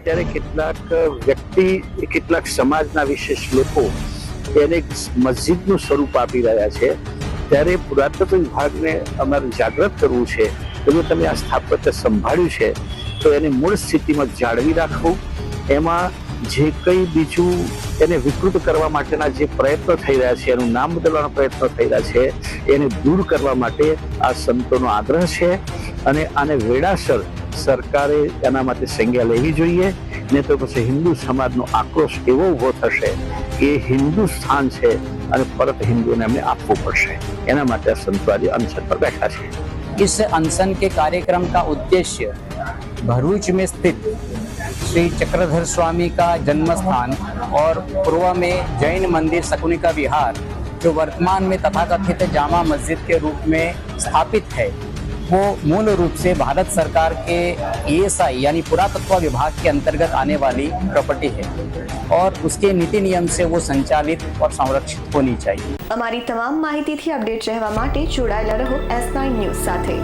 અત્યારે કેટલાક વ્યક્તિ કેટલાક સમાજના વિશેષ લોકો એને મસ્જિદનું સ્વરૂપ આપી રહ્યા છે, ત્યારે પુરાતત્વ વિભાગને અમારે જાગૃત કરવું છે કે જો તમે આ સ્થાપત્ય સંભાળ્યું છે તો એને મૂળ સ્થિતિમાં જાળવી રાખવું, એમાં જે કંઈ બીજું એને વિકૃત કરવા માટેના જે પ્રયત્નો થઈ રહ્યા છે, એનું નામ બદલવાના પ્રયત્નો થઈ રહ્યા છે, એને દૂર કરવા માટે આ સંતોનો આગ્રહ છે અને આને વેળાસર સરકારે એના માટે સંજ્ઞા લેવી જોઈએ, ને તો પછી હિન્દુ સમાજનો આક્રોશ એવો ઉભો થશે કે હિન્દુ સ્થાન છે અને પરત હિન્દુઓને એમને આપવું પડશે। એના માટે આ સંતો આજે અનશન પર બેઠા છે। इस अनशन के कार्यक्रम का उद्देश्य भरूच में स्थित श्री चक्रधर स्वामी का जन्म स्थान और पूर्व में जैन मंदिर शकुनिका विहार, जो वर्तमान में तथाकथित जामा मस्जिद के रूप में स्थापित है, वो मूल रूप से भारत सरकार के ESI यानी पुरातत्व विभाग के अंतर्गत आने वाली प्रॉपर्टी है और उसके नीति नियम से वो संचालित और संरक्षित होनी चाहिए। અમારી તમામ માહિતીથી અપડેટ રહેવા માટે જોડાયેલા રહો S9 ન્યૂઝ સાથે।